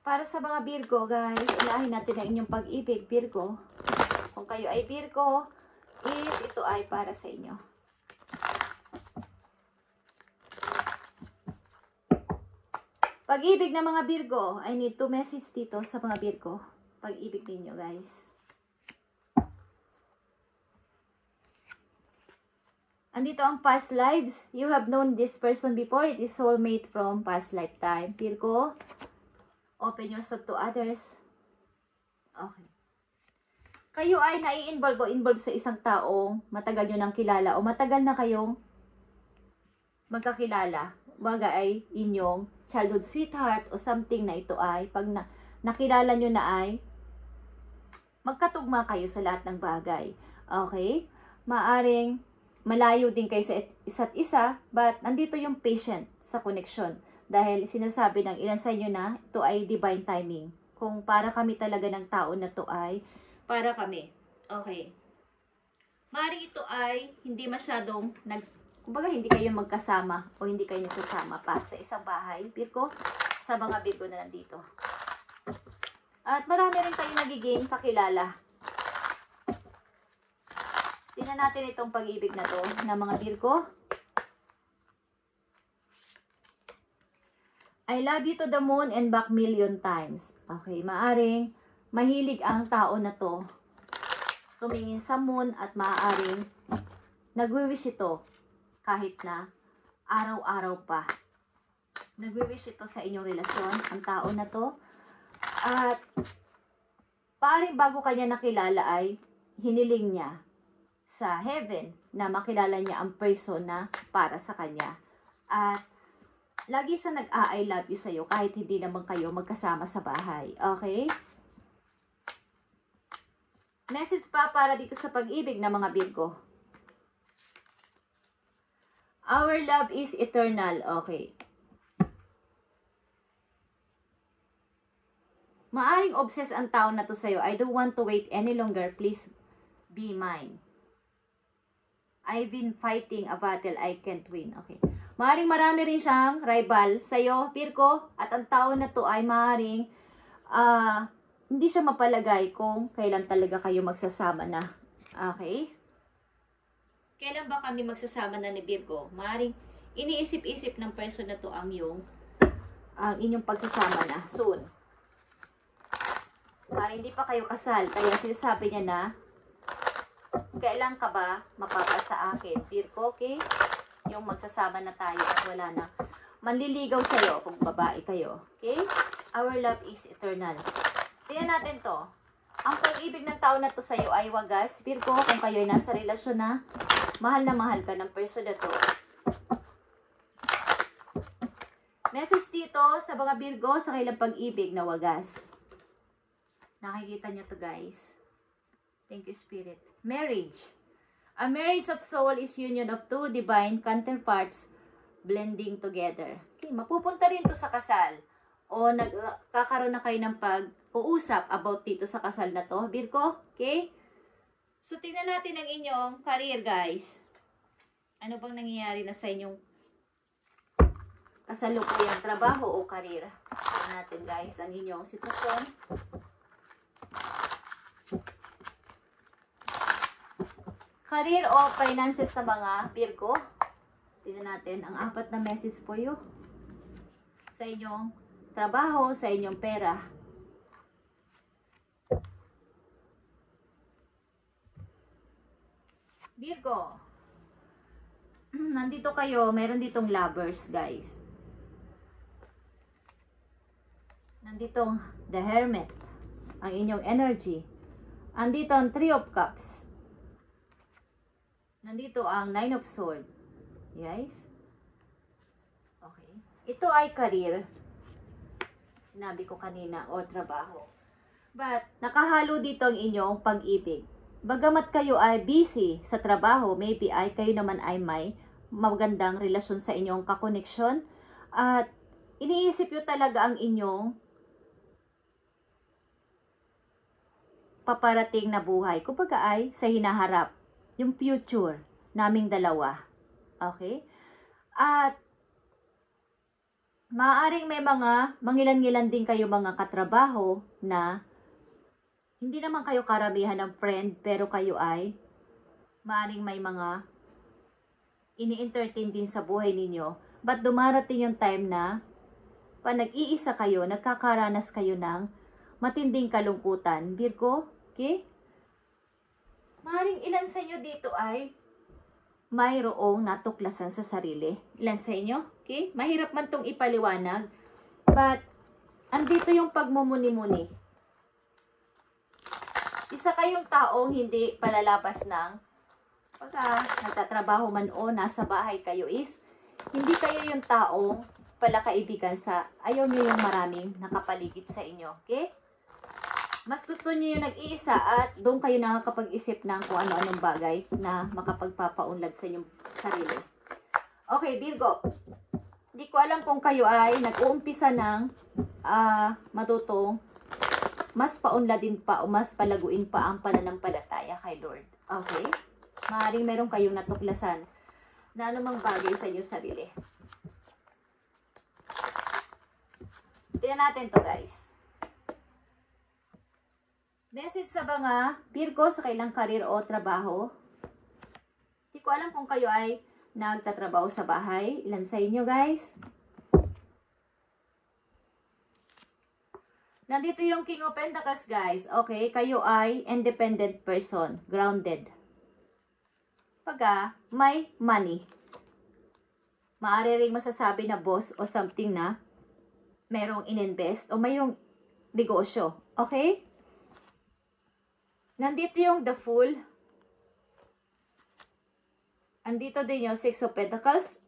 Para sa mga Virgo, guys, ilahin natin ang inyong pag-ibig, Virgo. Kung kayo ay Virgo, ito ay para sa inyo. Pag-ibig ng mga Virgo, I need 2 message dito sa mga Virgo. Pag-ibig ninyo, guys. Andito ang past lives. You have known this person before. It is soulmate from past lifetime. Virgo, open yourself to others. Okay. Kayo ay nai-involve o involved sa isang taong matagal nyo nang kilala o matagal na kayong magkakilala. Baga ay inyong childhood sweetheart o something na ito ay pag nakilala nyo na ay magkatugma kayo sa lahat ng bagay. Okay? Maaring malayo din kayo sa isa't isa, but nandito yung patient sa connection. Dahil sinasabi ng ilan sa inyo na ito ay divine timing. Kung para kami talaga ng tao na to ay para kami. Okay. Maaring ito ay hindi masyadong kumbaga hindi kayo magkasama o hindi kayo nagsasama pa sa isang bahay. Virgo, sa mga Virgo na nandito. At marami rin kayo nagiging kakilala. Tingnan natin itong pag-ibig na to ng mga Virgo. I love you to the moon and back million times. Okay, maaring mahilig ang tao na to tumingin sa moon at maaring nagwi-wish ito kahit na araw-araw pa. Nagwi-wish ito sa inyong relasyon, ang tao na to. At maaring bago kanya nakilala ay hiniling niya sa heaven na makilala niya ang person na para sa kanya. At lagi siya nag-I love you sa'yo kahit hindi naman kayo magkasama sa bahay. Okay? Message pa para dito sa pag-ibig ng mga Virgo. Our love is eternal. Okay. Maaring obsessed ang tao na to sa'yo. I don't want to wait any longer. Please be mine. I've been fighting a battle I can't win. Okay. Maaring marami rin siyang rival sa'yo, Virgo. At ang tao na to ay maaring hindi siya mapalagay kung kailan talaga kayo magsasama na. Okay? Kailan ba kami magsasama na ni Virgo? Maaring iniisip-isip ng person na to ang inyong pagsasama na soon. Maaring hindi pa kayo kasal. Kaya sinasabi niya na kailan ka ba mapapasa sa akin? Virgo, okay? Yung magsasama na tayo at wala na manliligaw sa'yo kung babae kayo. Okay? Our love is eternal. Tingnan natin to. Ang pag-ibig ng tao na to sa'yo ay wagas. Virgo, kung kayo ay nasa relasyon na mahal ka ng person na to. Message dito sa mga Virgo sa kailang pag-ibig na wagas. Nakikita niyo to, guys. Thank you, Spirit. Marriage. A marriage of soul is union of two divine counterparts blending together. Okay, mapupunta rin to sa kasal. O nagkakaroon na kayo ng pag-uusap about dito sa kasal na to, Virgo. Okay? So, tingnan natin ang inyong career, guys. Ano bang nangyayari na sa inyong kasalukuyang trabaho o career? Tingnan natin, guys, ang inyong sitwasyon. Career o finances sa mga Virgo. Tingnan natin ang 4 na message for you. Sa inyong trabaho, sa inyong pera. Virgo. Nandito kayo, meron ditong lovers, guys. Nandito the Hermit. Ang inyong energy. Andito ang 3 of Cups. Nandito ang 9 of Swords. Guys. Okay. Ito ay career. Sinabi ko kanina, o trabaho. But, nakahalo dito ang inyong pag-ibig. Bagamat kayo ay busy sa trabaho, maybe ay kayo naman ay may magandang relasyon sa inyong kakoneksyon. At, iniisip nyo talaga ang inyong paparating na buhay. Kumbaga ay sa hinaharap. Yung future naming dalawa. Okay? At Maaaring may mga mangilan-ngilan din kayo mga katrabaho na hindi naman kayo karamihan ng friend, pero kayo ay maaaring may mga ini-entertain din sa buhay ninyo. But dumarating yung time na pag nag-iisa kayo, nagkakaranas kayo ng matinding kalungkutan. Virgo, okay? Maaaring ilan sa inyo dito ay mayroong natuklasan sa sarili. Ilan sa inyo? Okay? Mahirap man tong ipaliwanag. But, andito yung pagmumuni-muni. Isa kayong taong hindi palalabas ng pagka nagtatrabaho man o nasa bahay kayo is, hindi kayo yung taong pala kaibigan sa ayaw nyo yung maraming nakapaligid sa inyo. Okay? Mas gusto nyo yung nag-iisa at doon kayo nakakapag-isip ng kung ano-anong bagay na makapagpapaunlad sa inyong sarili. Okay, Virgo. Hindi ko alam kung kayo ay nag-uumpisa ng matutong mas paunladin pa o mas palaguin pa ang pananampalataya kay Lord. Okay? Maaaring meron kayong natuklasan na anumang bagay sa inyong sarili. Tingnan natin to, guys. Message sa mga Virgo sa kailang karir o trabaho. Hindi ko alam kung kayo ay nagtatrabaho sa bahay. Ilan sa inyo, guys? Nandito yung King of Pentacles, guys. Okay, kayo ay independent person, grounded. Pagka may money, maaari ring masasabi na boss o something na merong ininvest o mayroong negosyo. Okay? Nandito yung the Fool. Andito din yung Six of Pentacles.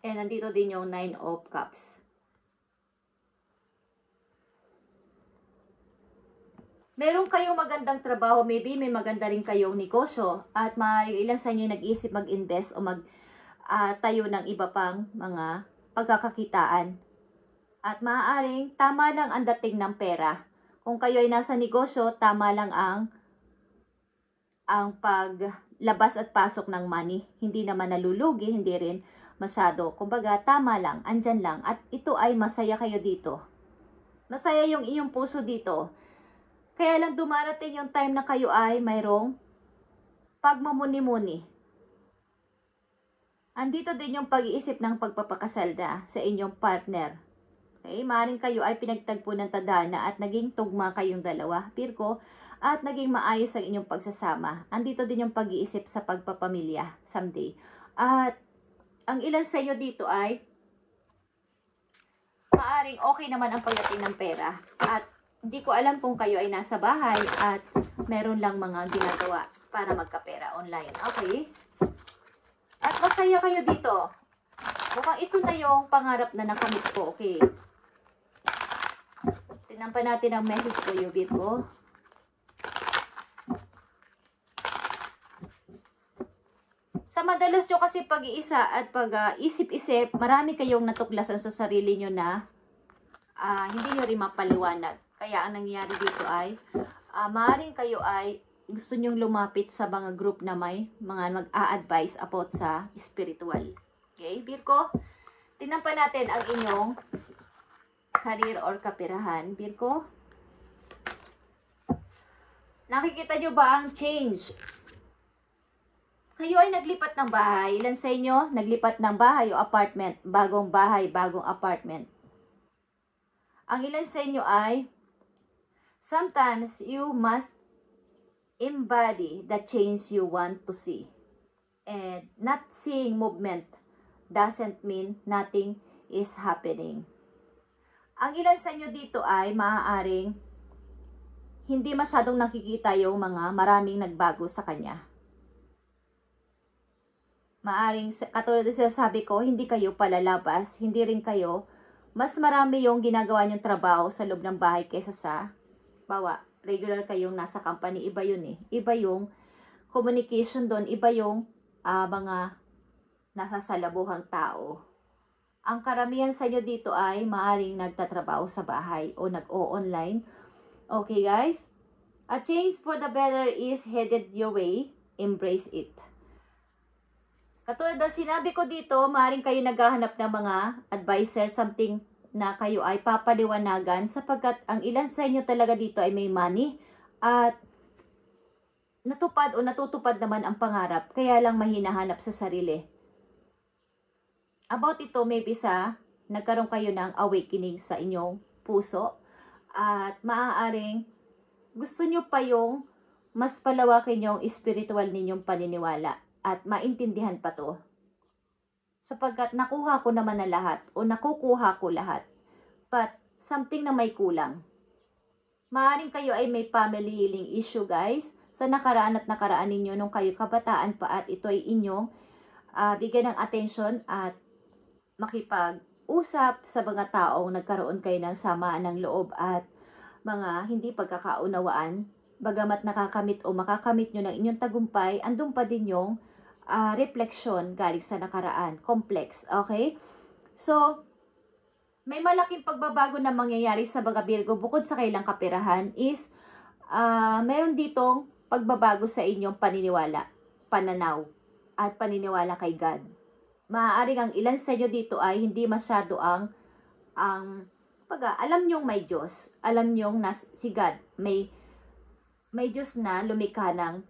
And nandito din yung Nine of Cups. Meron kayong magandang trabaho, maybe may maganda rin kayong negosyo at ilan sa inyo nag-isip mag-invest o tayo ng iba pang mga pagkakakitaan. At maaaring tama lang ang dating ng pera. Kung kayo ay nasa negosyo, tama lang ang paglabas at pasok ng money. Hindi naman nalulugi, hindi rin masyado. Kumbaga, tama lang, andyan lang. At ito ay masaya kayo dito. Masaya yung iyong puso dito. Kaya lang dumarating yung time na kayo ay mayroong pagmumuni-muni. Andito din yung pag-iisip ng pagpapakasal na sa inyong partner. Okay? Maaaring kayo ay pinagtagpo ng tadhana at naging tugma kayong dalawa, Virgo, at naging maayos ang inyong pagsasama. Andito din yung pag-iisip sa pagpapamilya someday. At ang ilan sa inyo dito ay maaaring okay naman ang pagdating ng pera. At hindi ko alam kung kayo ay nasa bahay at meron lang mga ginagawa para magkapera online. Okay? At masaya kayo dito. Mukhang ito na yung pangarap na nakamit ko. Okay? Tingnan pa natin ang message ko, Virgo. Sa madalas nyo kasi pag-iisa at pag-isip-isip, marami kayong natuklasan sa sarili nyo na hindi nyo rin mapaliwanag. Kaya ang nangyayari dito ay, maaaring kayo ay gusto nyong lumapit sa mga group na may mga mag-a-advise about sa spiritual. Okay, Virgo? Tingnan pa natin ang inyong career or kapirahan, Virgo. Nakikita nyo ba ang change? Kayo ay naglipat ng bahay. Ilan sa inyo naglipat ng bahay o apartment? Bagong bahay, bagong apartment. Ang ilan sa inyo ay sometimes you must embody the change you want to see. And not seeing movement doesn't mean nothing is happening. Ang ilan sa inyo dito ay maaaring hindi masyadong nakikita yung mga maraming nagbago sa kanya. Maaring, katulad sa sabi ko, hindi kayo palalabas, hindi rin kayo, mas marami yung ginagawa niyong trabaho sa loob ng bahay kaysa sa regular kayong nasa company, iba yun eh. Iba yung communication doon, iba yung mga nasa salabuhang tao. Ang karamihan sa inyo dito ay maaring nagtatrabaho sa bahay o nag-o-online. Okay guys? A change for the better is headed your way. Embrace it. Katulad ng sinabi ko dito, maaring kayo naghahanap ng mga advisor, something na kayo ay papaliwanagan sapagkat ang ilan sa inyo talaga dito ay may money at natupad o natutupad naman ang pangarap, kaya lang mahinahanap sa sarili. About ito, maybe nagkaroon kayo ng awakening sa inyong puso at maaaring gusto nyo pa yung mas palawakin yung spiritual ninyong paniniwala at maintindihan pa to. Sapagkat nakuha ko naman na lahat o nakukuha ko lahat. But something na may kulang. Maaaring kayo ay may family healing issue guys. Sa nakaraan ninyo nung kayo kabataan pa at ito ay inyong bigyan ng attention at makipag-usap sa mga taong nagkaroon kayo ng samaan ng loob at mga hindi pagkakaunawaan. Bagamat nakakamit o makakamit nyo ng inyong tagumpay, andun pa din yung reflection galing sa nakaraan. Complex, okay? So, may malaking pagbabago na mangyayari sa mga Virgo bukod sa kailang kapirahan is meron ditong pagbabago sa inyong paniniwala, pananaw, at paniniwala kay God. Maaaring ang ilan sa inyo dito ay hindi masyado alam nyong may Diyos, alam nyong si God, may Diyos na lumikha ng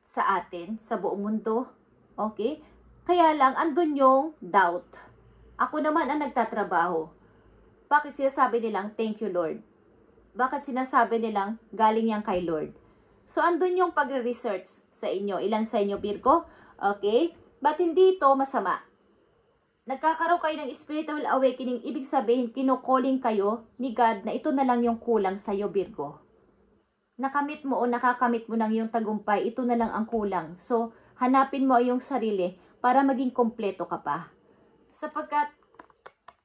sa atin, sa buong mundo. Okay? Kaya lang, andun yung doubt. Ako naman ang nagtatrabaho. Bakit sinasabi nilang, thank you Lord? Bakit sinasabi nilang, galing yan kay Lord? So, andun yung pagre-research sa inyo. Ilan sa inyo, Virgo? Okay? But hindi ito masama. Nagkakaroon kayo ng spiritual awakening. Ibig sabihin, kinukalling kayo ni God na ito na lang yung kulang sa iyo, Virgo. Nakamit mo o nakakamit mo ng iyong tagumpay, ito na lang ang kulang. So, hanapin mo ang iyong sarili para maging kompleto ka pa. Sapagkat,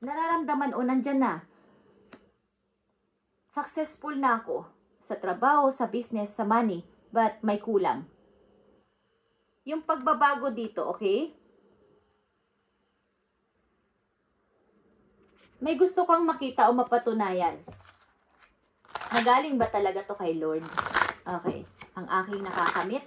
nararamdaman o nandyan na. Successful na ako sa trabaho, sa business, sa money, but may kulang. Yung pagbabago dito, okay? May gusto kang makita o mapatunayan. Nagaling ba talaga to kay Lord? Okay. Ang aking nakakamit.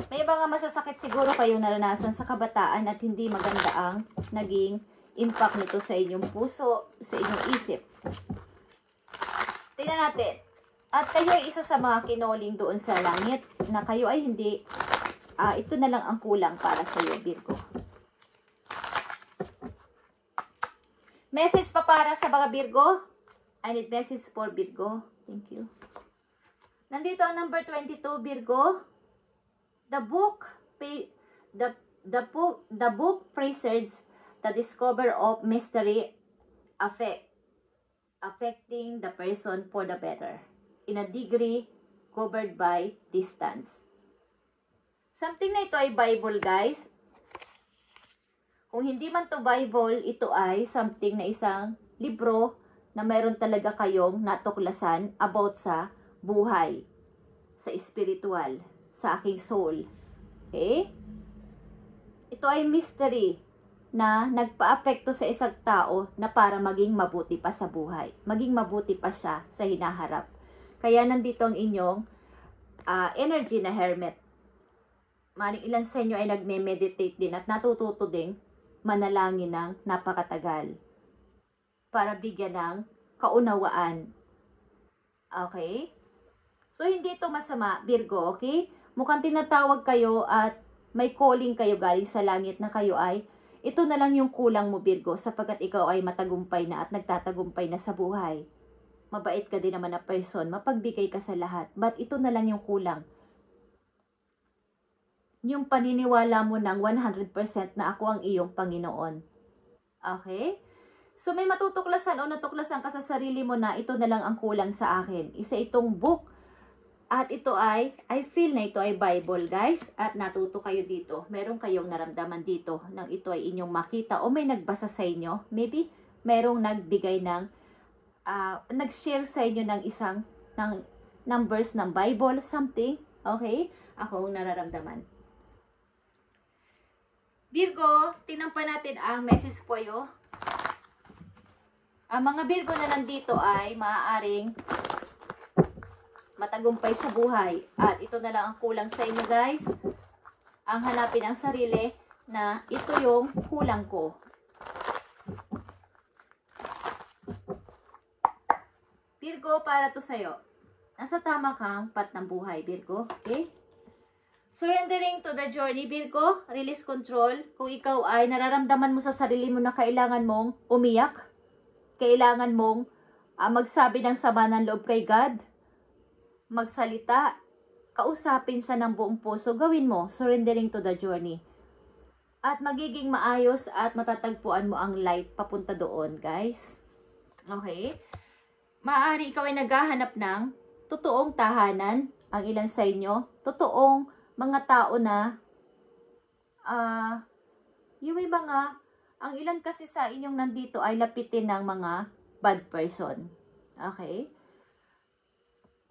May mga masasakit siguro kayong naranasan sa kabataan at hindi maganda ang naging impact nito sa inyong puso, sa inyong isip. Tingnan natin. At kayo ay isa sa mga kinoling doon sa langit na kayo ay hindi, ito na lang ang kulang para sa iyo, Virgo. Message pa para sa mga Virgo. I need message for Virgo. Thank you. Nandito ang number 22, Virgo. The book presents the discover of mystery affecting the person for the better in a degree covered by distance. Something na ito ay Bible, guys. Kung hindi man to Bible, ito ay something na isang libro na mayroon talaga kayong natuklasan about sa buhay, sa spiritual, sa aking soul. Okay? Ito ay mystery na nagpa-apekto sa isang tao na para maging mabuti pa sa buhay. Maging mabuti pa siya sa hinaharap. Kaya nandito ang inyong energy na hermit. Maring ilan sa inyo ay nagme-meditate din at natututo ding manalangin ng napakatagal para bigyan ng kaunawaan. Okay? So, hindi ito masama, Virgo, okay? Mukhang tinatawag kayo at may calling kayo galing sa langit na kayo ay, ito na lang yung kulang mo, Virgo, sapagkat ikaw ay matagumpay na at nagtatagumpay na sa buhay. Mabait ka din naman na person, mapagbigay ka sa lahat, but ito na lang yung kulang. Yung paniniwala mo ng 100% na ako ang iyong Panginoon. Okay? So may matutuklasan o natuklasan ka sa sarili mo na ito na lang ang kulang sa akin. Isa itong book at ito ay, I feel na ito ay Bible, guys. At natuto kayo dito. Meron kayong naramdaman dito nang ito ay inyong makita o may nagbasa sa inyo. Maybe merong nagbigay ng, nag-share sa inyo ng isang, ng verse ng Bible, something. Okay? Ako ang nararamdaman. Virgo, tingnan pa natin ang message po yo. Ang mga Virgo na nandito ay maaaring matagumpay sa buhay. At ito na lang ang kulang sa inyo, guys. Ang hanapin ang sarili. na ito yung kulang ko. Virgo, para to sa'yo. Nasa tama kang path ng buhay, Virgo. Okay? Surrendering to the journey, Virgo. Release control. Kung ikaw ay nararamdaman mo sa sarili mo na kailangan mong umiyak, kailangan mong magsabi ng sama ng loob kay God, magsalita, kausapin sa ng buong puso, gawin mo, surrendering to the journey. At magiging maayos at matatagpuan mo ang light papunta doon, guys. Okay? Maaari ikaw ay naghahanap ng totoong tahanan, ang ilan sa inyo, totoong mga tao na, yung iba nga, ang ilan kasi sa inyong nandito ay lapitin ng mga bad person. Okay?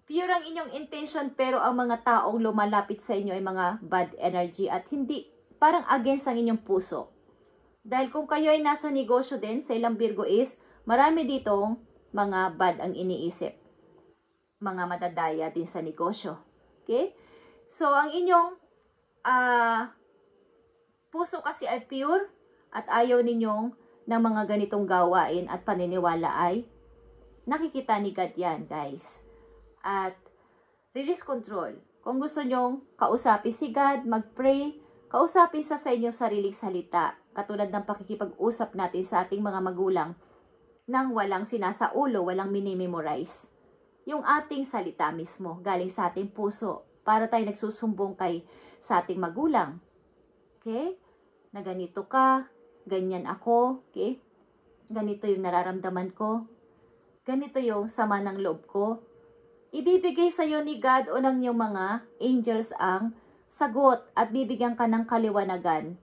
Pure ang inyong intention, pero ang mga taong lumalapit sa inyo ay mga bad energy at hindi, parang against ang inyong puso. Dahil kung kayo ay nasa negosyo din, sa ilang Virgo is, marami ditong mga bad ang iniisip. Mga madadaya din sa negosyo. Okay? So, ang inyong puso kasi ay pure at ayaw ninyong ng mga ganitong gawain at paniniwala ay nakikita ni God yan, guys. At release control. Kung gusto nyong kausapin si God, mag-pray, kausapin sa inyong sariling salita, katulad ng pakikipag-usap natin sa ating mga magulang, nang walang sinasaulo, walang minimemorize. Yung ating salita mismo, galing sa ating puso, para tayo nagsusumbong sa ating magulang. Okay? Na ganito ka, ganyan ako, okay? Ganito yung nararamdaman ko, ganito yung sama ng loob ko. Ibibigay sa iyo ni God o ng iyong mga angels ang sagot at bibigyan ka ng kaliwanagan.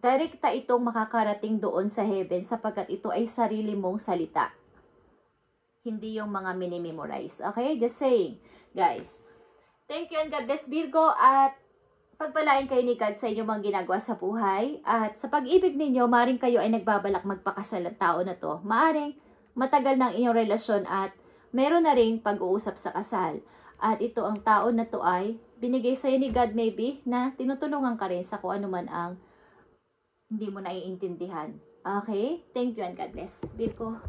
Direkta itong makakarating doon sa heaven sapagkat ito ay sarili mong salita. Hindi yung mga minimemorize. Okay? Just saying. Guys, thank you and God bless, Virgo, at pagpalain kayo ni God sa inyong mga ginagawa sa buhay. At sa pag-ibig ninyo, maaaring kayo ay nagbabalak magpakasal ng tao na to. Maaaring matagal ng inyong relasyon at meron na ring pag-uusap sa kasal. At ito ang tao na to ay binigay sa iyo ni God maybe na tinutulungan ka rin sa kung ano man ang hindi mo naiintindihan. Okay? Thank you and God bless. Virgo.